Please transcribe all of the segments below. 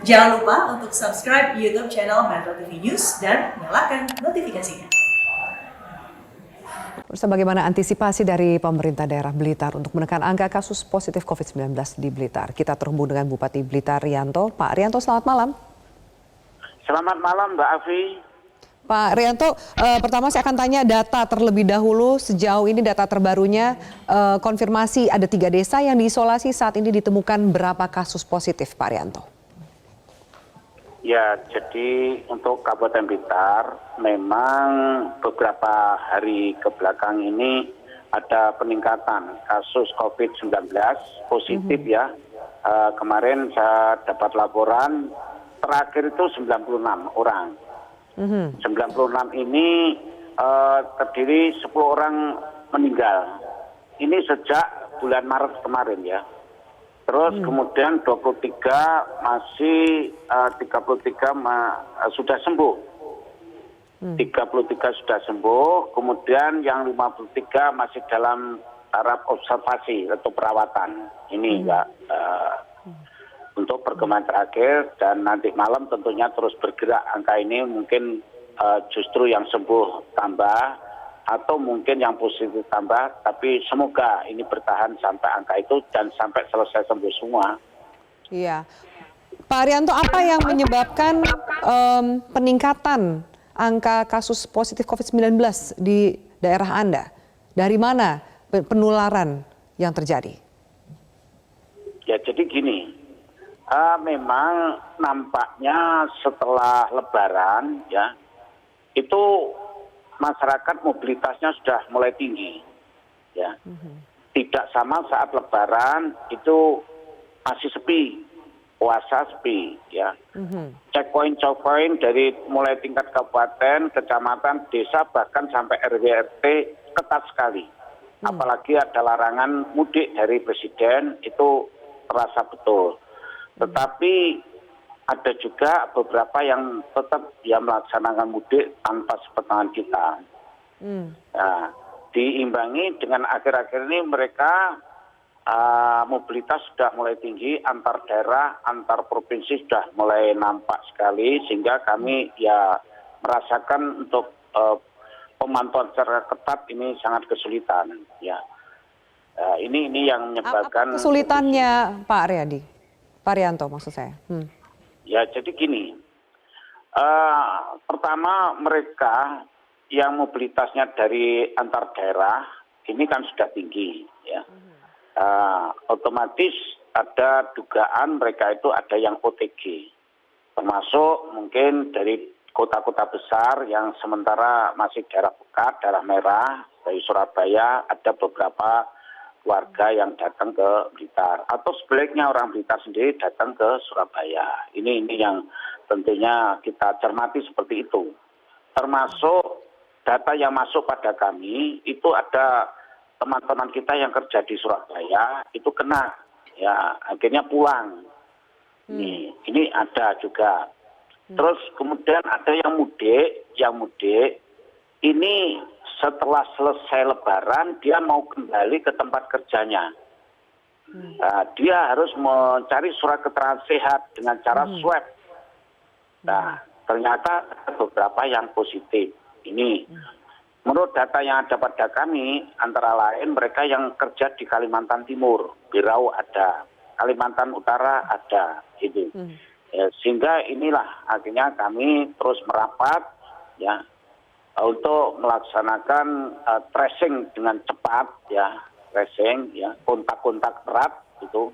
Jangan lupa untuk subscribe YouTube channel Metro TV News dan nyalakan notifikasinya. Bagaimana antisipasi dari pemerintah daerah Blitar untuk menekan angka kasus positif COVID-19 di Blitar? Kita terhubung dengan Bupati Blitar Rianto. Pak Rianto, selamat malam. Selamat malam Mbak Afi. Pak Rianto, pertama saya akan tanya data terlebih dahulu. Sejauh ini data terbarunya konfirmasi ada 3 desa yang diisolasi, saat ini ditemukan berapa kasus positif, Pak Rianto? Ya, jadi untuk Kabupaten Blitar memang beberapa hari kebelakang ini ada peningkatan kasus COVID-19 positif ya. Kemarin saya dapat laporan terakhir itu 96 orang. 96 ini terdiri 10 orang meninggal. Ini sejak bulan Maret kemarin ya. Terus kemudian 23 masih 33 sudah sembuh. 33 sudah sembuh, kemudian yang 53 masih dalam taraf observasi atau perawatan. Ini Mbak, untuk perkembangan terakhir, dan nanti malam tentunya terus bergerak angka ini, mungkin justru yang sembuh tambah atau mungkin yang positif tambah, tapi semoga ini bertahan sampai angka itu dan sampai selesai sembuh semua. Iya, Pak Rianto, apa yang menyebabkan peningkatan angka kasus positif COVID-19 di daerah Anda? Dari mana penularan yang terjadi? Ya, jadi gini, memang nampaknya setelah Lebaran ya, itu masyarakat mobilitasnya sudah mulai tinggi, ya. Tidak sama saat Lebaran itu masih sepi, puasa sepi, ya. Checkpoint dari mulai tingkat kabupaten, kecamatan, desa, bahkan sampai RW/RT ketat sekali. Apalagi ada larangan mudik dari Presiden, itu terasa betul. Tetapi ada juga beberapa yang tetap ya melaksanakan mudik tanpa sepenangan kita. Nah, diimbangi dengan akhir-akhir ini mereka mobilitas sudah mulai tinggi, antar daerah, antar provinsi sudah mulai nampak sekali, sehingga kami ya merasakan untuk pemantauan secara ketat ini sangat kesulitan. Ya, ini yang menyebabkan. Apa kesulitannya, Pak Rianto maksud saya. Ya, jadi gini, pertama mereka yang mobilitasnya dari antar daerah ini kan sudah tinggi, ya. Otomatis ada dugaan mereka itu ada yang OTG, termasuk mungkin dari kota-kota besar yang sementara masih daerah pekat, daerah merah, dari Surabaya ada beberapa warga yang datang ke Blitar, atau sebaliknya orang Blitar sendiri datang ke Surabaya. Ini yang tentunya kita cermati seperti itu. Termasuk data yang masuk pada kami itu ada teman-teman kita yang kerja di Surabaya itu kena, ya akhirnya pulang. Ini ada juga. Terus kemudian ada yang mudik ini setelah selesai Lebaran dia mau kembali ke tempat kerjanya. Dia harus mencari surat keterangan sehat dengan cara swab. Nah, ternyata beberapa yang positif. Ini menurut data yang ada pada kami, antara lain mereka yang kerja di Kalimantan Timur, Berau ada, Kalimantan Utara ada, gitu. Sehingga inilah akhirnya kami terus merapat, ya, untuk melaksanakan tracing dengan cepat, ya, tracing, ya, kontak-kontak erat itu,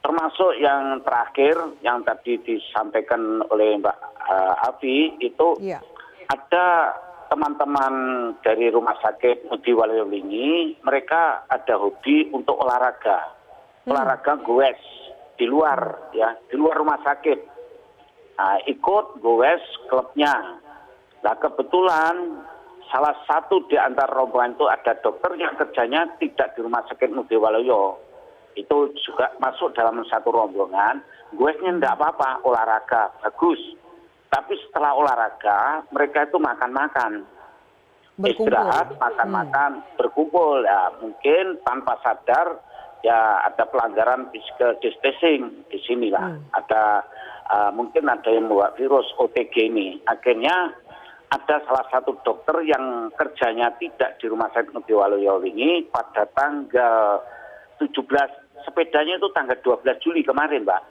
termasuk yang terakhir yang tadi disampaikan oleh Mbak Afi itu ada teman-teman dari rumah sakit Mudi Waluyo-Lingi, mereka ada hobi untuk olahraga goes di luar, ya, di luar rumah sakit. Ikut goes klubnya. Nah, kebetulan salah satu di antara rombongan itu ada dokter yang kerjanya tidak di rumah sakit Mudi Waluyo. Itu juga masuk dalam satu rombongan. Goesnya enggak apa-apa, olahraga, bagus. Tapi setelah olahraga, mereka itu makan-makan. Istirahat, makan-makan, berkumpul. Ya, mungkin tanpa sadar, ya ada pelanggaran physical distancing di sinilah. Ada mungkin ada yang membawa virus OTG ini. Akhirnya ada salah satu dokter yang kerjanya tidak di Rumah Sakit Ngudi Waluyo ini pada tanggal 17, sepedanya itu tanggal 12 Juli kemarin, Mbak.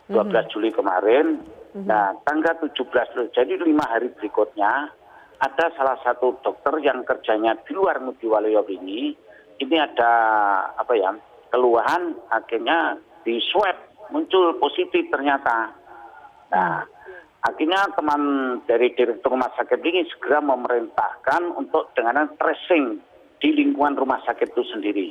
12 Juli kemarin. Nah, tanggal 17, jadi 5 hari berikutnya, ada salah satu dokter yang kerjanya di luar Ngudi Waluyo ini ada keluhan, akhirnya di swab muncul positif ternyata. Nah, akhirnya teman dari direktur rumah sakit ini segera memerintahkan untuk dengan tracing di lingkungan rumah sakit itu sendiri.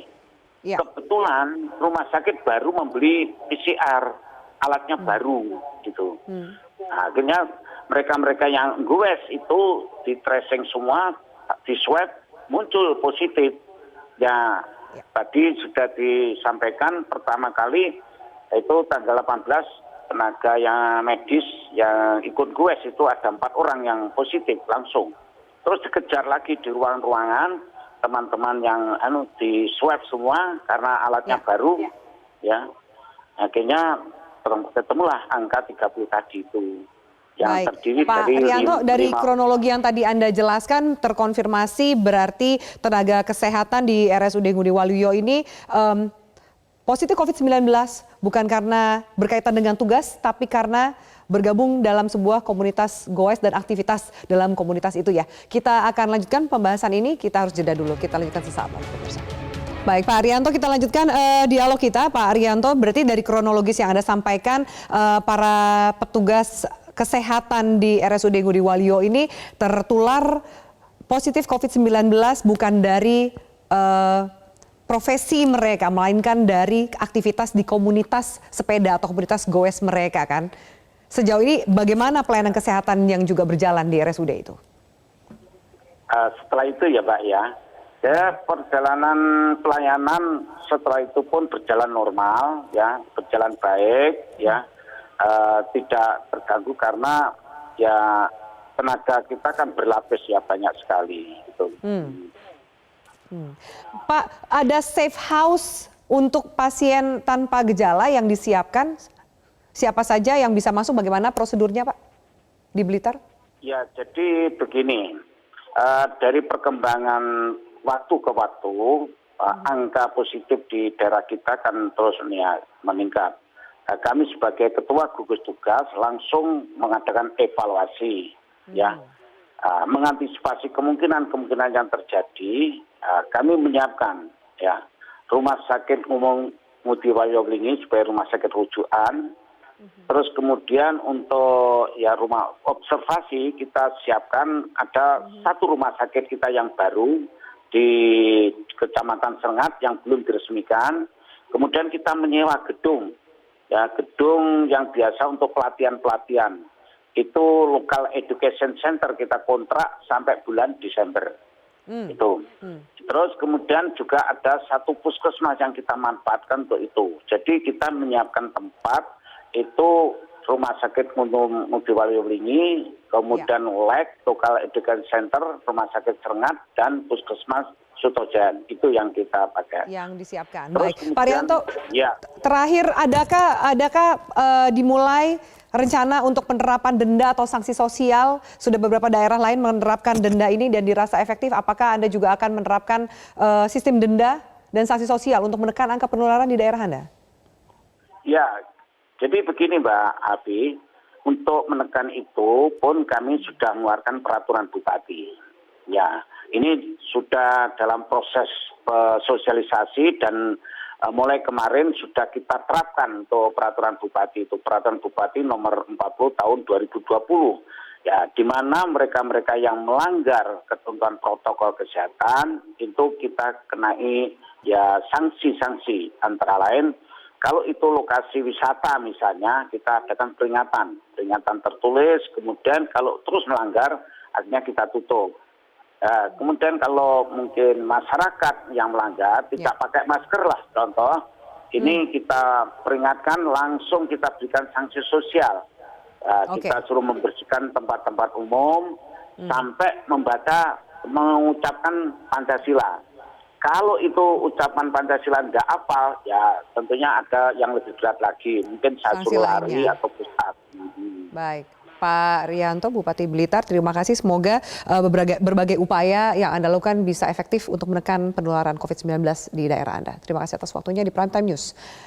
Ya. Kebetulan rumah sakit baru membeli PCR, alatnya baru gitu. Nah, akhirnya mereka yang goes itu di tracing semua, di swab muncul positif. Ya, tadi sudah disampaikan pertama kali itu tanggal 18 tenaga yang medis yang ikut goes itu ada 4 orang yang positif langsung. Terus dikejar lagi di ruang-ruangan teman-teman yang di swab semua karena alatnya baru, ya. Akhirnya ketemulah angka 30 tadi itu. Yang terdiri Pak dari Rianto, dari kronologi yang tadi Anda jelaskan terkonfirmasi berarti tenaga kesehatan di RSUD Ngudi Waluyo ini positif COVID-19 bukan karena berkaitan dengan tugas, tapi karena bergabung dalam sebuah komunitas goes dan aktivitas dalam komunitas itu ya. Kita akan lanjutkan pembahasan ini, kita harus jeda dulu. Kita lanjutkan sesaat lagi pemirsa. Baik Pak Arianto, kita lanjutkan dialog kita. Pak Arianto, berarti dari kronologis yang Anda sampaikan, para petugas kesehatan di RSUD Ngudi Waluyo ini tertular positif COVID-19 bukan dari profesi mereka, melainkan dari aktivitas di komunitas sepeda atau komunitas goes mereka kan. Sejauh ini bagaimana pelayanan kesehatan yang juga berjalan di RSUD itu? Setelah itu ya Pak ya, perjalanan pelayanan setelah itu pun berjalan normal ya, berjalan baik ya, tidak terganggu karena ya tenaga kita kan berlapis ya banyak sekali gitu. Pak, ada safe house untuk pasien tanpa gejala yang disiapkan? Siapa saja yang bisa masuk, bagaimana prosedurnya Pak di Blitar? Ya, jadi begini, dari perkembangan waktu ke waktu, angka positif di daerah kita kan terus meningkat. Kami sebagai ketua gugus tugas langsung mengadakan evaluasi, ya, mengantisipasi kemungkinan yang terjadi. Kami menyiapkan ya rumah sakit umum Ngudi Waluyo ini sebagai rumah sakit rujukan. Terus kemudian untuk ya rumah observasi kita siapkan ada satu rumah sakit kita yang baru di Kecamatan Serengat yang belum diresmikan. Kemudian kita menyewa gedung, ya gedung yang biasa untuk pelatihan. Itu Local Education Center kita kontrak sampai bulan Desember. Itu. Terus kemudian juga ada satu puskesmas yang kita manfaatkan untuk itu. Jadi kita menyiapkan tempat itu rumah sakit umum Ngudi Waluyo ini, kemudian LEC, Local Education Center, rumah sakit Serengat, dan puskesmas Sutojan. Itu yang kita pakai. Yang disiapkan. Terus baik, Pak Rianto, ya. Terakhir adakah dimulai rencana untuk penerapan denda atau sanksi sosial? Sudah beberapa daerah lain menerapkan denda ini dan dirasa efektif. Apakah Anda juga akan menerapkan sistem denda dan sanksi sosial untuk menekan angka penularan di daerah Anda? Ya, jadi begini Mbak Abi, untuk menekan itu pun kami sudah mengeluarkan peraturan bupati. Ya, ini sudah dalam proses sosialisasi dan mulai kemarin sudah kita terapkan untuk peraturan bupati itu, peraturan bupati nomor 40 tahun 2020. Ya, di mana mereka-mereka yang melanggar ketentuan protokol kesehatan itu kita kenai ya sanksi-sanksi, antara lain kalau itu lokasi wisata misalnya kita adakan peringatan tertulis, kemudian kalau terus melanggar akhirnya kita tutup. Kemudian kalau mungkin masyarakat yang melanggar tidak pakai masker lah contoh, ini kita peringatkan, langsung kita berikan sanksi sosial. Kita suruh membersihkan tempat-tempat umum sampai mengucapkan Pancasila. Kalau itu ucapan Pancasila nggak hafal, ya tentunya ada yang lebih berat lagi, mungkin saya suruh lari atau push up. Baik. Pak Rianto, Bupati Blitar, terima kasih. Semoga berbagai upaya yang Anda lakukan bisa efektif untuk menekan penularan COVID-19 di daerah Anda. Terima kasih atas waktunya di Prime Time News.